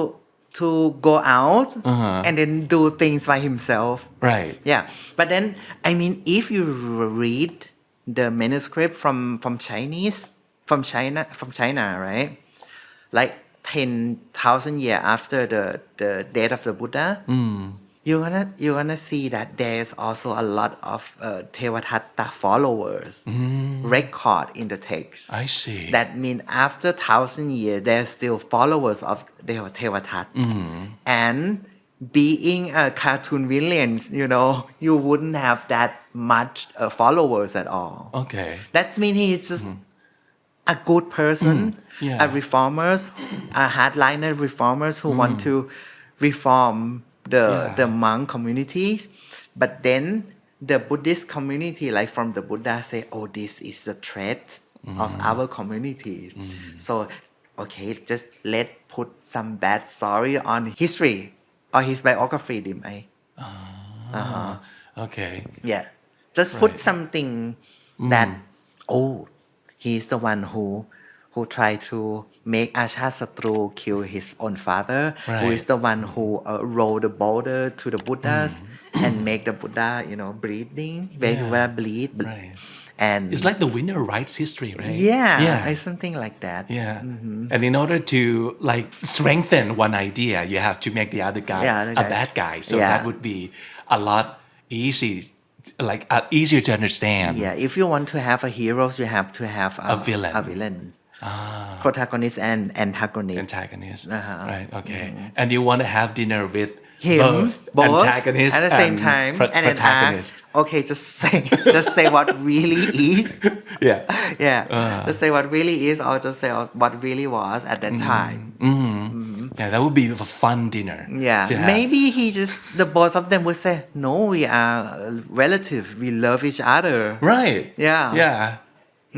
go out and then do things by himself. Right. Yeah, but then I mean, if you read the manuscript from China, right? Like 10,000 years after the death of the Buddha, you're gonna see that there's also a lot of Tevatatta followers record in the text. I see. That means after 1,000 years, there's still followers of the Tevatat. And being a cartoon villains, you wouldn't have that much followers at all. Okay. That means he's just a good person, Yeah. a reformers, a hardliner reformers who want to reform the monk communities. But then the Buddhist community, like from the Buddha, say, oh, this is a threat of our community. So, okay, just put some bad story on history or his biography, ดีไหม Okay. Yeah, just put Right. something that he's the one who tried to make Ashasatru kill his own father, who Right. is the one who rolled the boulder to the Buddhas and make the Buddha, bleeding, very well bleed. Right. And It's like the winner writes history, right? yeah, something like that. Yeah. And in order to like strengthen one idea, you have to make the other guy Yeah, other a guy. bad guy. So Yeah. that would be a lot easier to understand. Yeah, if you want to have a heroes, you have to have A villain. A villains. Protagonist and antagonist. Antagonist. Uh-huh. Right. Okay. And you want to have dinner with Him, both antagonist at the same and time, and then protagonist. ask, okay, just say what really is. Yeah. Yeah, just say what really is, or just say what really was at that time. Yeah, that would be a fun dinner. Yeah, to have. maybe the both of them would say, no, we are relative, we love each other. Right. Yeah. Yeah.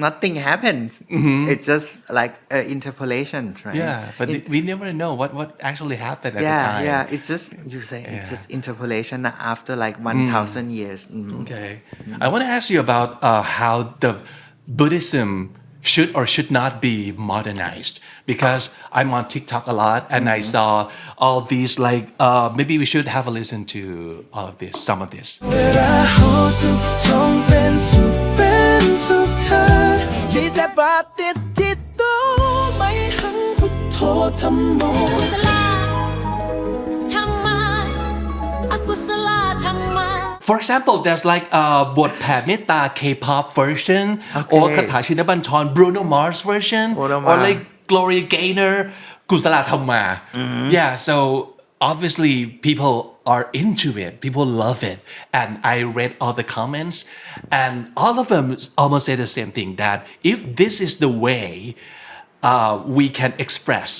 Nothing happens. It's just like interpolation, right? Yeah. But we never know what actually happened at the time. Yeah, it's just it's just interpolation after like 1,000 years. Okay. I want to ask you about how the Buddhism should or should not be modernized, because I'm on TikTok a lot and I saw all these like maybe we should have a listen to all of this, some of this. เวลาโหตุกทงเป็นสุขเธอที่จะปฏิจิตโตไม่หังพุทโธธัมโม กุศลธรรมะอกุศลธรรมะ For example, there's like a บทแผ่เมตตา K-pop version or คาถาชินบัญชร Bruno Mars version Bruno or Mars. like Gloria Gaynor กุศลธรรมะ Yeah, so obviously people are into it, people love it, and I read all the comments and all of them almost say the same thing, that if this is the way we can express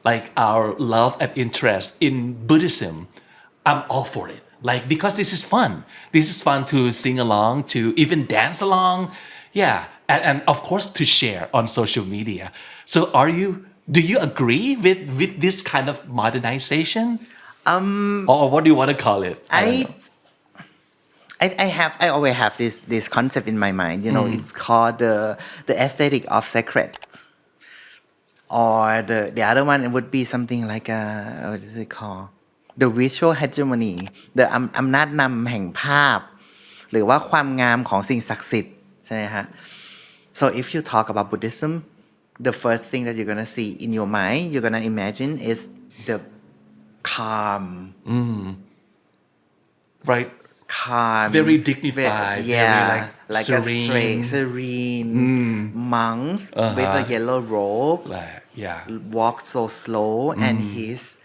like our love and interest in Buddhism, I'm all for it. Like, because this is fun. This is fun to sing along, to even dance along. Yeah. And of course to share on social media. So do you agree with this kind of modernization? Or what do you want to call it? I always have this concept in my mind. It's called the aesthetic of sacred, or the other one would be something like what is it called? The visual hegemony, the อำนาจนำแห่งภาพ หรือว่าความงามของสิ่งศักดิ์สิทธิ์ใช่ไหมฮะ So if you talk about Buddhism, the first thing that you're gonna see in your mind, you're gonna imagine is the calm. Right. Calm, Very dignified, very like serene. a serene monks with a yellow robe, Yeah. walk so slow and his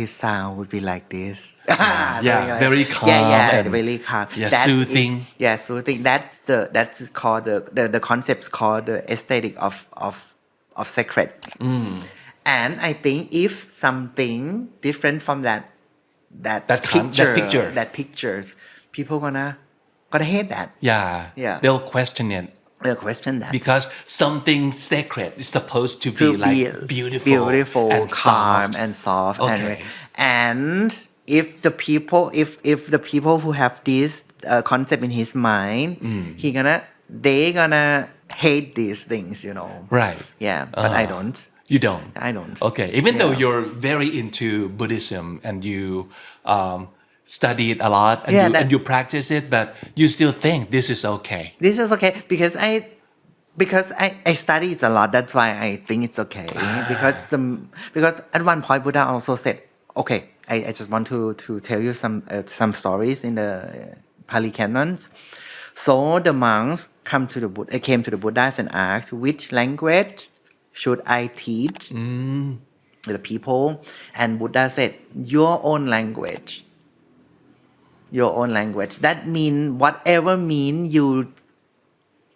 sound would be like this. Very calm. Yeah, very calm. Soothing. Soothing. That's called the concept's called the aesthetic of sacred. And I think if something different from that pictures, people gonna hate that. Yeah. They'll question it. They'll question that. Because something sacred is supposed to be like beautiful and calm soft. and soft. Okay. And if the people who have this concept in his mind, they gonna hate these things, Right. Yeah, but I don't. You don't? I don't. Okay. Even though you're very into Buddhism and you study it a lot and you practice it, but you still think this is okay. This is okay because I study it a lot. That's why I think it's okay. Because at one point Buddha also said, okay, I just want to tell you some stories in the Pali canons. So the monks came to the Buddhas and asked, which language should I teach the people? And Buddha said, your own language. Your own language. That means whatever mean you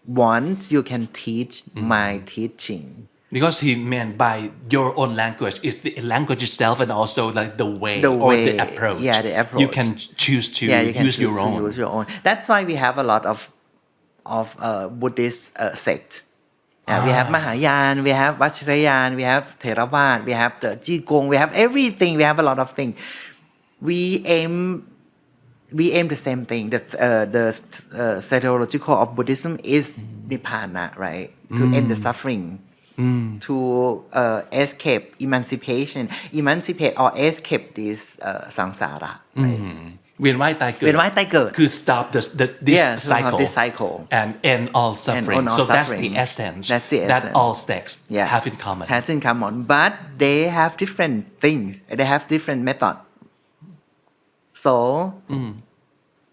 want, you can teach my teaching. Because he meant by your own language, it's the language itself and also like the way or the approach. Yeah, the approach. You can choose to use your own. Use your own. That's why we have a lot of Buddhist sects. We have Mahayana, we have Vajrayana, we have Theravada, we have the Jigong, we have everything. We have a lot of things. We aim the same thing. The psychological of Buddhism is Nibbana, right? To end the suffering, to escape emancipate or escape this samsara, right? เวียนว่ายตายเกิด คือ stop this cycle and end all suffering. So that's the essence that all sects have in common. But they have different things. They have different method. So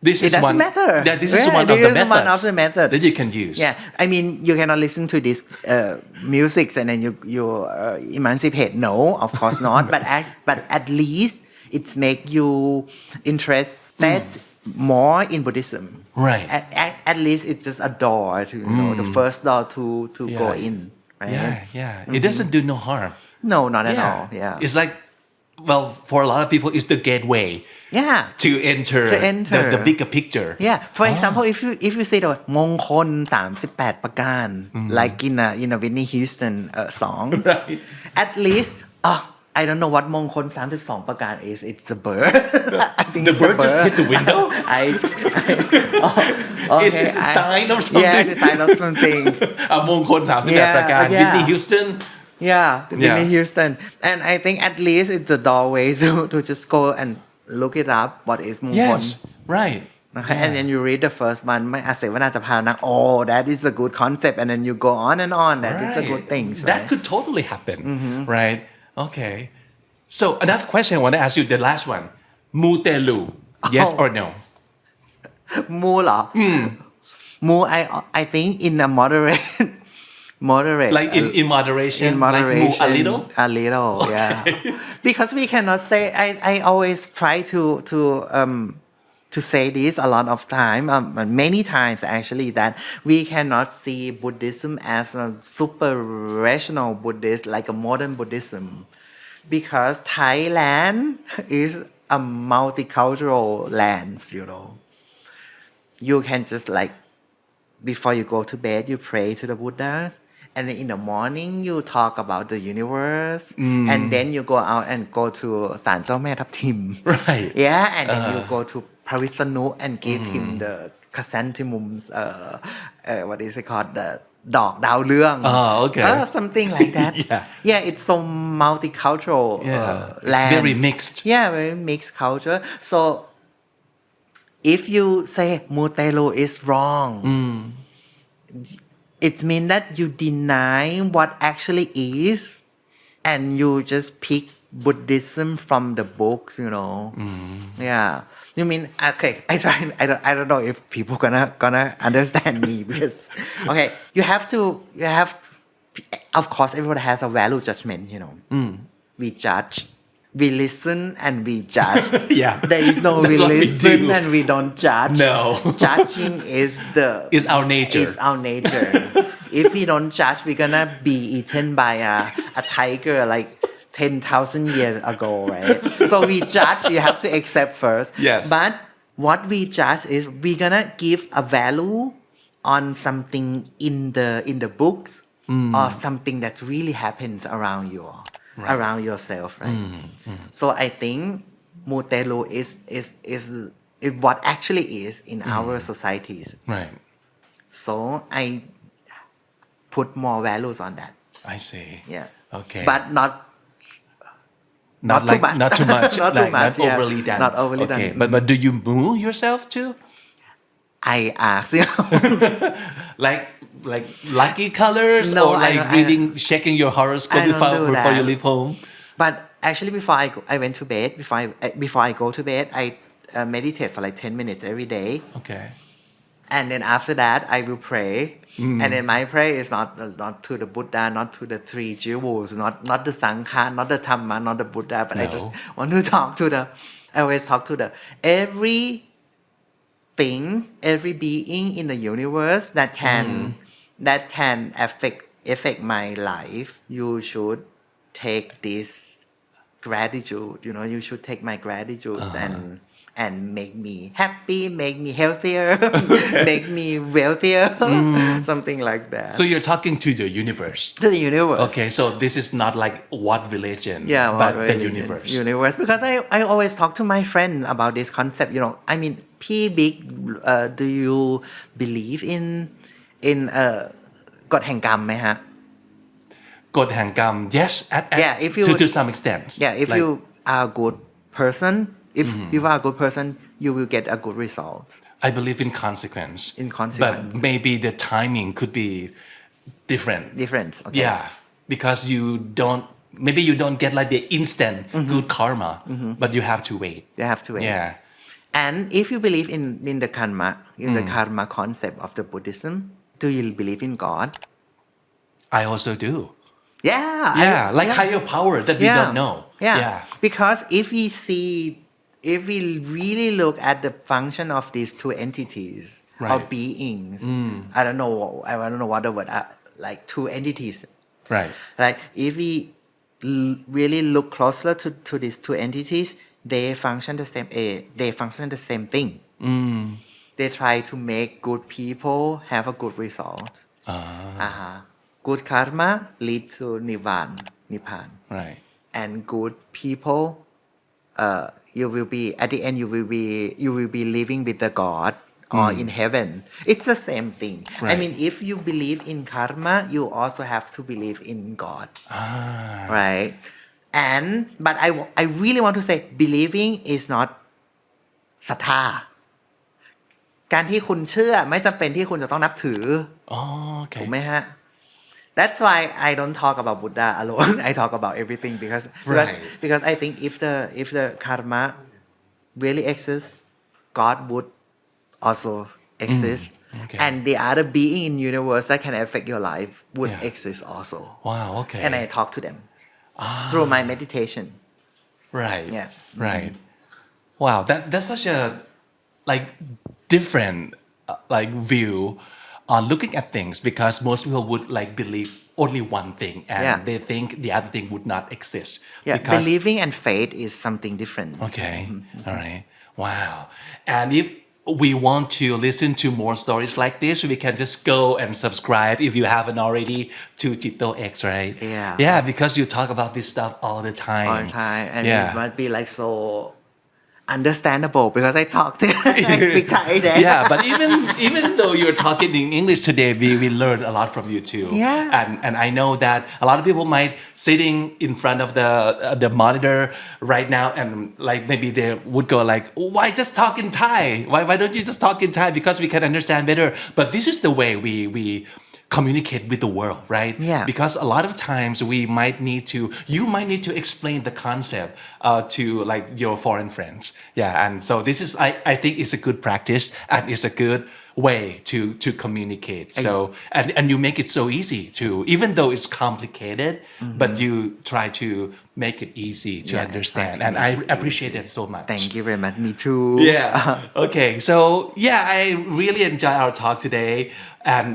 this is it doesn't matter. This is one of the methods that you can use. Yeah, I mean you cannot listen to this music and then you emancipate. No, of course not. but at least it make you interested more in Buddhism. Right. At least it's just a door to the first door to go in. Right? Yeah. It doesn't do no harm. No, not at all. Yeah. It's like, well, for a lot of people, it's the gateway. Yeah. To enter the bigger picture. Yeah. For example, if you say the word มงคล38ประการ like in a Whitney Houston song, right. At least I don't know what มงคล32ประการ is. It's a bird. I think the bird just hit the window. Is this a sign or something? Yeah, the sign of something. มงคล38ประการ Whitney Houston. Yeah, Whitney Houston. And I think at least it's a doorway to just go and look it up. What is มงคล? Yes, right. And then you read the first one ไม่อาเสวนาจะพานัก oh that is a good concept and then you go on and on that is a good thing, right? That could totally happen, right? Okay. So another question I want to ask you, the last one. มูเตลู yes or no? มูเหรอ มู I think in a moderate like in moderation, like a little yeah. Because we cannot say I always try to say this a lot of time, many times actually, that we cannot see Buddhism as a super rational Buddhist like a modern Buddhism, because Thailand is a multicultural land. You can just like before you go to bed you pray to the Buddhas, and then in the morning you talk about the universe, and then you go out and go to ศาลเจ้าแม่ทับทิม right? Yeah, and then you go to Parisanu and give him the chrysanthemums, what is it called, the ดอกดาวเรือง okay. Something like that. Yeah, it's so multicultural land. It's very mixed. Yeah, very mixed culture. So if you say Mutelu is wrong, it means that you deny what actually is, and you just pick Buddhism from the books, Yeah. You mean okay? I don't know if people gonna understand me because okay, you have of course everyone has a value judgment, you know. We judge, we listen, and we judge. Yeah. There is no That's we what we listen do. and we don't judge. No. Judging is our nature. Is our nature. If we don't judge, we're gonna be eaten by a tiger like 10,000 years ago, right? So we judge, you have to accept first. Yes. But what we judge is we're gonna give a value on something in the books or something that really happens around you, around yourself, right? So I think Mutelu is what actually is in our societies. Right. So I put more values on that. I see. Yeah. Okay. But not not too much. Not too much. Not too like, much, Not yeah. overly done. Not overly okay. done. But do you move yourself too? I ask, you know. Like lucky colors No, or I like don't- reading, checking your horoscope I don't do before you that. leave home? But actually, I went to bed. Before I go to bed, I meditate for like 10 minutes every day. Okay. And then after that, I will pray. And then my prayer is not to the Buddha, not to the three jewels, not the Sangha, not the Dhamma, not the Buddha, but I just want to talk to I always talk to every thing, every being in the universe that can affect my life. You should take this gratitude, you know, you should take my gratitude and make me happy, make me healthier, make me wealthier, something like that. So you're talking to the universe. To the universe. Okay, so this is not like what religion, Yeah, but what the religion? universe. Universe. Because I always talk to my friends about this concept, you know. I mean, P Big, do you believe in กฎแห่งกรรมไหมฮะ กฎแห่งกรรม yes, Yeah, if you to some extent. Yeah, if you are a good person, if you are a good person, you will get a good result. I believe in consequence. In consequence. But maybe the timing could be different. Different. Okay. Yeah, because maybe you don't get like the instant good karma, but you have to wait. You have to wait. Yeah. And if you believe in the karma concept of the Buddhism, do you believe in God? I also do. Yeah. Yeah, like higher power that we don't know. Yeah. Because if we really look at the function of these two entities or Right. beings, I don't know what the word like two entities. Right. Like if we really look closer to these two entities, they function the same. They function the same thing. They try to make good people have a good result. Good karma lead to nibbana. Right. And good people, you will be at the end. You will be living with the God or in heaven. It's the same thing. I Right. mean, if you believe in karma, you also have to believe in God. Right. But I really want to say, believing is not ศรัทธา การที่คุณเชื่อไม่จำเป็นที่คุณจะต้องนับถือ Oh, ถู okay. กไหมฮะ That's why I don't talk about Buddha alone. I talk about everything because I think if the karma really exists, God would also exist. Okay. And the other being in universe that can affect your life would Yeah. exist also. Wow, okay. And I talk to them through my meditation. Right. Yeah. Right. Wow, that's such a like different like view on looking at things, because most people would like believe only one thing and Yeah. they think the other thing would not exist. Yeah, Because believing and faith is something different. okay. All right. Wow. And if we want to listen to more stories like this, we can just go and subscribe if you haven't already to JitoX, right? Yeah. Yeah, because you talk about this stuff all the time. All the time, and Yeah. it might be like so understandable because I talk to I speak Thai then. Yeah, but even though you're talking in English today, we learned a lot from you too. Yeah. And I know that a lot of people might sitting in front of the monitor right now and like maybe they would go like, oh, why just talk in Thai? Why don't you just talk in Thai? Because we can understand better. But this is the way we communicate with the world, right? Yeah. Because a lot of times you might need to explain the concept to like your foreign friends. Yeah, and so this is I think it's a good practice and it's a good way to communicate. So and you make it so easy to, even though it's complicated, but you try to make it easy to understand, and I appreciate it so much. Thank you very much. Me too. Yeah. Okay. So yeah, I really enjoy our talk today, and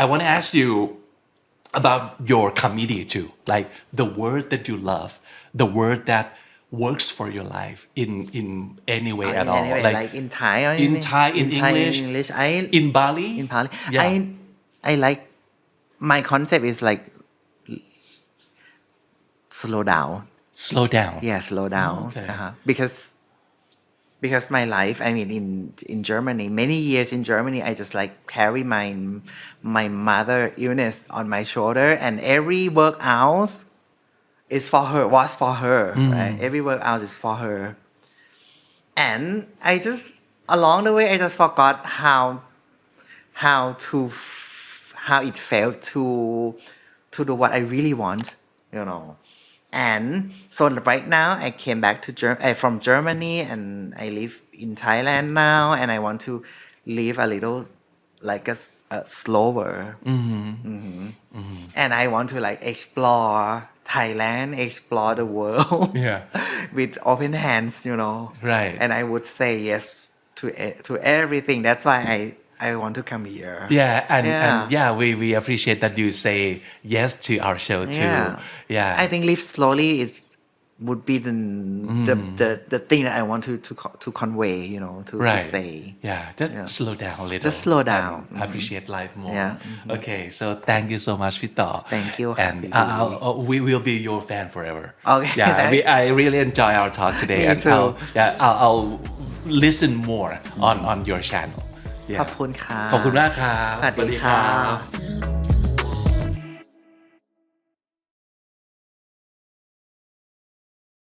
I want to ask you about your comedy too, like the word that you love, the word that works for your life in any way at all, anyway, like in Thai or in Thai, in English, in Bali. in Bali. Yeah. I like my concept is like slow down. Slow down. Yeah, slow down. okay. Because my life, I mean, in Germany, many years in Germany, I just like carry my mother illness on my shoulder, and every workout is for her, was for her, right? Every workout is for her. And I just, along the way, I just forgot how it felt to do what I really want, you know. And so right now I came back to from Germany, and I live in Thailand now, and I want to live a little like a slower. And I want to like explore Thailand, explore the world Yeah. with open hands, you know. Right. And I would say yes to everything. That's why I want to come here. Yeah, and yeah, we appreciate that you say yes to our show too. Yeah. I think live slowly would be the thing that I want to convey, you know, to say. Yeah, just slow down a little. Just slow down. And appreciate life more. Yeah. Okay, so thank you so much, พี่ต่อ Thank you. And Happy we will be your fan forever. Okay. Yeah, I really enjoy our talk today. Me and too. I'll listen more on your channel. Yeah. ขอบคุณค่ะ ขอบคุณมากครับ สวัสดีค่ะ